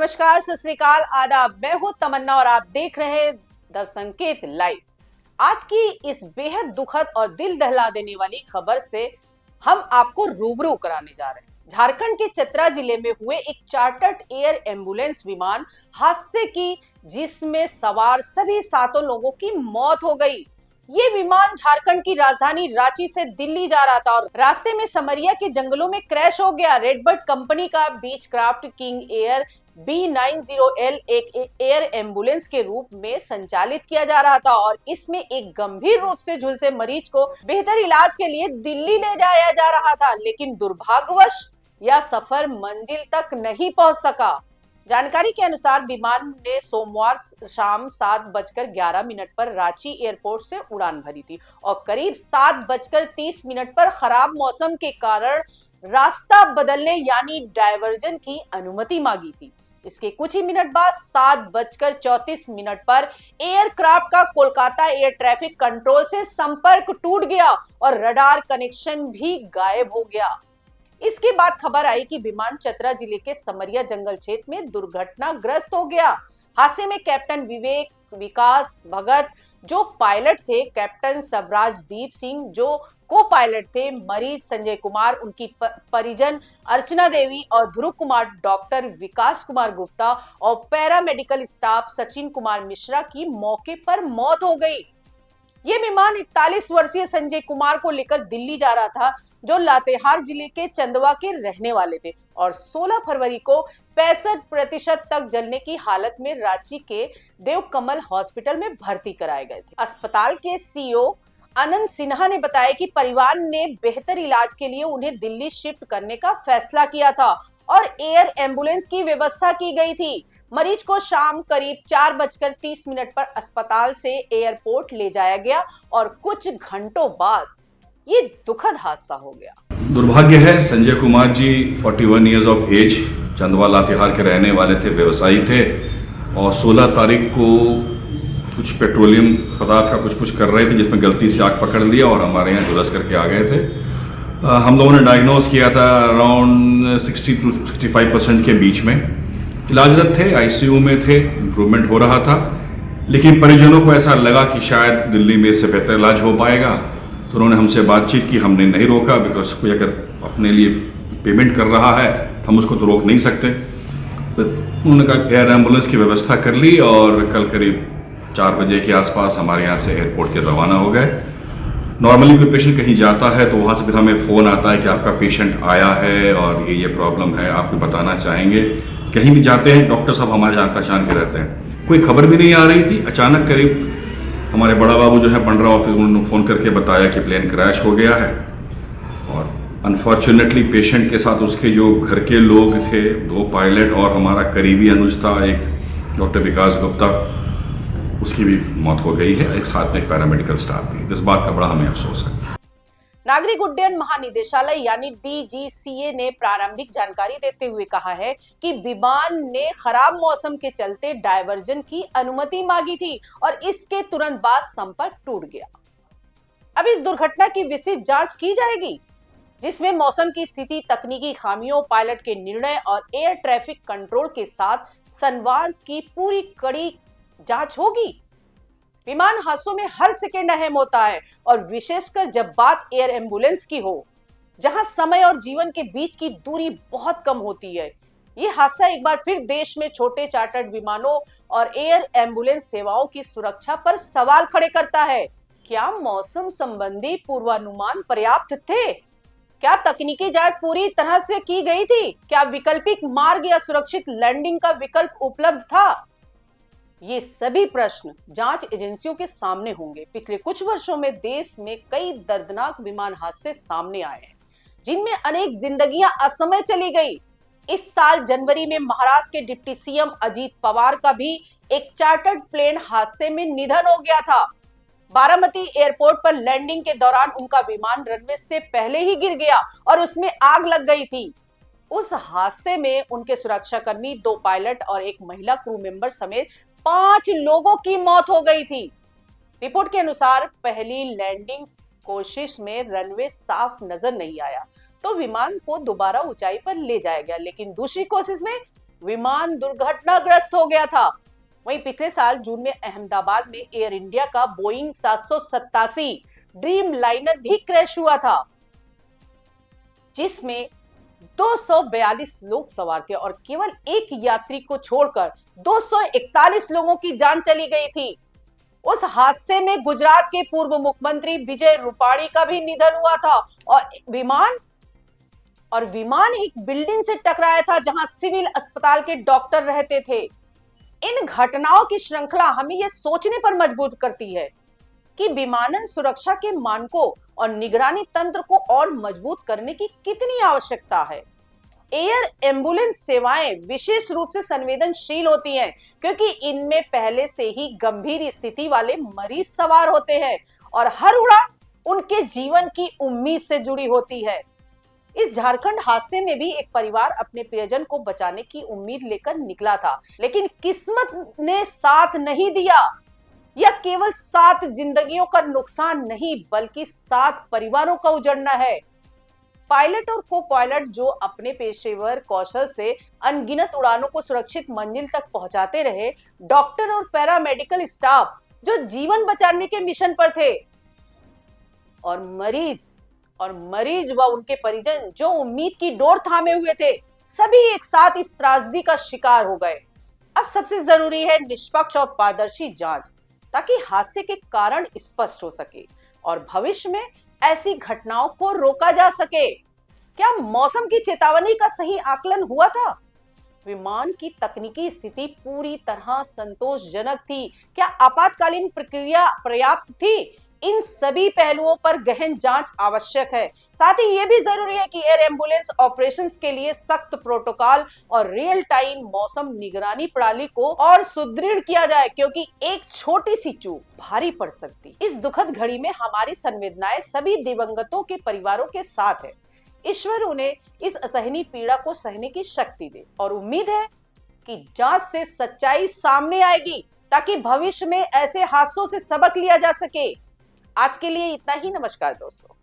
नमस्कार, सत श्री अकाल, आदाब। मैं हूं तमन्ना और आप देख रहे हैं द संकेत लाइव। आज की इस बेहद दुखद और दिल दहला देने वाली खबर से हम आपको रूबरू कराने जा रहे हैं। झारखंड के चतरा जिले में हुए एक चार्टर्ड एयर एम्बुलेंस विमान हादसे की, जिसमें सवार सभी 7 लोगों की मौत हो गई। ये विमान झारखंड की राजधानी रांची से दिल्ली जा रहा था और रास्ते में समरिया के जंगलों में क्रैश हो गया। रेडबर्ड कंपनी का बीचक्राफ्ट किंग एयर B90L एक एयर एम्बुलेंस के रूप में संचालित किया जा रहा था और इसमें एक गंभीर रूप से झुलसे मरीज को बेहतर इलाज के लिए दिल्ली ले जाया जा रहा था, लेकिन दुर्भाग्यवश यह सफर मंजिल तक नहीं पहुंच सका। जानकारी के अनुसार विमान ने सोमवार शाम 7:11 पर रांची एयरपोर्ट से उड़ान भरी थी और करीब 7:30 पर खराब मौसम के कारण रास्ता बदलने यानी डायवर्जन की अनुमति मांगी थी। इसके कुछ ही मिनट बाद 7:34 पर एयरक्राफ्ट का कोलकाता एयर ट्रैफिक कंट्रोल से संपर्क टूट गया और रडार कनेक्शन भी गायब हो गया। इसके बाद खबर आई कि विमान चतरा जिले के समरिया जंगल क्षेत्र में दुर्घटनाग्रस्त हो गया। हादसे में कैप्टन विवेक विकास भगत जो पायलट थे, कैप्टन सबराजदीप सिंह जो को पायलट थे, मरीज संजय कुमार, उनकी परिजन अर्चना देवी और ध्रुव कुमार, डॉक्टर विकास कुमार गुप्ता और पैरामेडिकल स्टाफ सचिन कुमार मिश्रा की मौके पर मौत हो गई। ये विमान 41 वर्षीय संजय कुमार को लेकर दिल्ली जा रहा था, जो लातेहार जिले के चंदवा के रहने वाले थे और 16 फरवरी को 65% तक जलने की हालत में रांची के देवकमल हॉस्पिटल में भर्ती कराए गए थे। अस्पताल के सीईओ आनंद सिन्हा ने बताया कि परिवार ने बेहतर इलाज के लिए उन्हें दिल्ली शिफ्ट करने का फैसला किया था और एयर एम्बुलेंस की व्यवस्था की गई थी। मरीज को शाम करीब 4:30 पर अस्पताल से एयरपोर्ट ले जाया गया और कुछ घंटों बाद ये दुखद हादसा हो गया। दुर्भाग्य है, Sanjay Kumar ji 41 years of as, चंदवा लातेहार के रहने वाले थे, व्यवसायी थे और 16 तारीख को कुछ पेट्रोलियम पदार्थ का कुछ कर रहे थे, जिसमें गलती से आग पकड़ लिया और हमारे यहाँ झुलस करके आ गए थे। हम लोगों ने डायग्नोज किया था अराउंड 60 to 65% के बीच में। इलाजरत थे, आईसीयू में थे, इम्प्रूवमेंट हो रहा था, लेकिन परिजनों को ऐसा लगा कि शायद दिल्ली में इससे बेहतर इलाज हो पाएगा, तो उन्होंने हमसे बातचीत की। हमने नहीं रोका, बिकॉज कोई अगर अपने लिए पेमेंट कर रहा है हम उसको तो रोक नहीं सकते। तो उन्होंने कहा एयर एम्बुलेंस की व्यवस्था कर ली और कल करीब 4 बजे के आसपास हमारे यहाँ से एयरपोर्ट के रवाना हो गए। नॉर्मली कोई पेशेंट कहीं जाता है तो वहाँ से फिर हमें फ़ोन आता है कि आपका पेशेंट आया है और ये प्रॉब्लम है, आपको बताना चाहेंगे। कहीं भी जाते हैं डॉक्टर साहब हमारे जान पहचान के रहते हैं, कोई खबर भी नहीं आ रही थी। अचानक करीब हमारे बड़ा बाबू जो है पंडरा ऑफिस, उन्होंने फ़ोन करके बताया कि प्लेन क्रैश हो गया है और अनफॉर्चुनेटली पेशेंट के साथ उसके जो घर के लोग थे, 2 पायलट और हमारा करीबी अनुज था, एक डॉक्टर विकास गुप्ता, उसकी भी मौत हो गई है। एक साथ में एक पैरामेडिकल स्टाफ भी। इस बात का बड़ा हमें अफसोस है। नागरिक उड्डयन महानिदेशालय यानी DGCA ने प्रारंभिक जानकारी देते हुए कहा है कि विमान ने खराब मौसम के चलते डायवर्जन की अनुमति मांगी थी और इसके तुरंत बाद संपर्क टूट गया। अब इस दुर्घटना की विस्तृत जांच की जाएगी, जिसमें मौसम की स्थिति, तकनीकी खामियों, पायलट के निर्णय और एयर ट्रैफिक कंट्रोल के साथ संवाद की पूरी कड़ी जांच होगी। विमान हादसों में हर सेकेंड अहम होता है और विशेषकर जब बात एयर एम्बुलेंस की हो, जहां समय और जीवन के बीच की दूरी बहुत कम होती है। यह हादसा एक बार फिर देश में छोटे चार्टर्ड विमानों और एयर एम्बुलेंस सेवाओं की सुरक्षा पर सवाल खड़े करता है। क्या मौसम संबंधी पूर्वानुमान पर्याप्त थे? क्या तकनीकी जांच पूरी तरह से की गई थी? क्या वैकल्पिक मार्ग या सुरक्षित लैंडिंग का विकल्प उपलब्ध था? ये सभी प्रश्न जांच एजेंसियों के सामने होंगे। पिछले कुछ वर्षों में देश में कई दर्दनाक विमान हादसे सामने आए हैं, जिनमें अनेक जिंदगियां असमय चली गई। इस साल जनवरी में महाराष्ट्र के डिप्टी सीएम अजीत पवार का भी एक चार्टर्ड प्लेन हादसे में निधन हो गया था। बारामती एयरपोर्ट पर लैंडिंग के दौरान उनका विमान रनवे से पहले ही गिर गया और उसमें आग लग गई थी। उस हादसे में उनके सुरक्षाकर्मी, 2 पायलट और एक महिला क्रू मेंबर समेत 5 लोगों की मौत हो गई थी। रिपोर्ट के अनुसार पहली लैंडिंग कोशिश में रनवे साफ नजर नहीं आया तो विमान को दोबारा ऊंचाई पर ले जाया गया, लेकिन दूसरी कोशिश में विमान दुर्घटनाग्रस्त हो गया था। वहीं पिछले साल जून में अहमदाबाद में एयर इंडिया का बोइंग 787 ड्रीम लाइनर भी क्रैश हुआ था, जिसमें 242 लोग सवार थे और केवल एक यात्री को छोड़कर 241 लोगों की जान चली गई थी। उस हादसे में गुजरात के पूर्व मुख्यमंत्री विजय रूपाणी का भी निधन हुआ था और विमान एक बिल्डिंग से टकराया था जहां सिविल अस्पताल के डॉक्टर रहते थे। इन घटनाओं की श्रृंखला हमें यह सोचने पर मजबूर करती है कि विमानन सुरक्षा के मानकों और निगरानी तंत्र को और मजबूत करने की कितनी आवश्यकता है। एयर एम्बुलेंस सेवाएं विशेष रूप से संवेदनशील होती हैं क्योंकि इनमें पहले से ही गंभीर स्थिति वाले मरीज सवार होते हैं और हर उड़ान उनके जीवन की उम्मीद से जुड़ी होती है। इस झारखंड हादसे में भी एक परिवार अपने प्रियजन को बचाने की उम्मीद लेकर निकला था, लेकिन किस्मत ने साथ नहीं दिया। यह केवल 7 जिंदगियों का नुकसान नहीं बल्कि 7 परिवारों का उजड़ना है। पायलट और को पायलट जो अपने पेशेवर कौशल से अनगिनत उड़ानों को सुरक्षित मंजिल तक पहुंचाते रहे, डॉक्टर और पैरामेडिकल स्टाफ जो जीवन बचाने के मिशन पर थे, और मरीज व उनके परिजन जो उम्मीद की डोर थामे हुए थे, सभी एक साथ इस त्रासदी का शिकार हो गए। अब सबसे जरूरी है निष्पक्ष और पारदर्शी जांच, ताकि हादसे के कारण स्पष्ट हो सके और भविष्य में ऐसी घटनाओं को रोका जा सके। क्या मौसम की चेतावनी का सही आकलन हुआ था? विमान की तकनीकी स्थिति पूरी तरह संतोषजनक थी? क्या आपातकालीन प्रक्रिया पर्याप्त थी? इन सभी पहलुओं पर गहन जांच आवश्यक है। साथ ही यह भी जरूरी है कि एयर एम्बुलेंस ऑपरेशंस के लिए सख्त प्रोटोकॉल और रियल टाइम मौसम निगरानी प्रणाली को और सुदृढ़ किया जाए, क्योंकि एक छोटी सी चूक भारी पड़ सकती। इस दुखद घड़ी में हमारी संवेदनाएं सभी दिवंगतों के परिवारों के साथ है। ईश्वर उन्हें इस असहनीय पीड़ा को सहने की शक्ति दे और उम्मीद है कि जांच से सच्चाई सामने आएगी, ताकि भविष्य में ऐसे हादसों से सबक लिया जा सके। आज के लिए इतना ही। नमस्कार दोस्तों।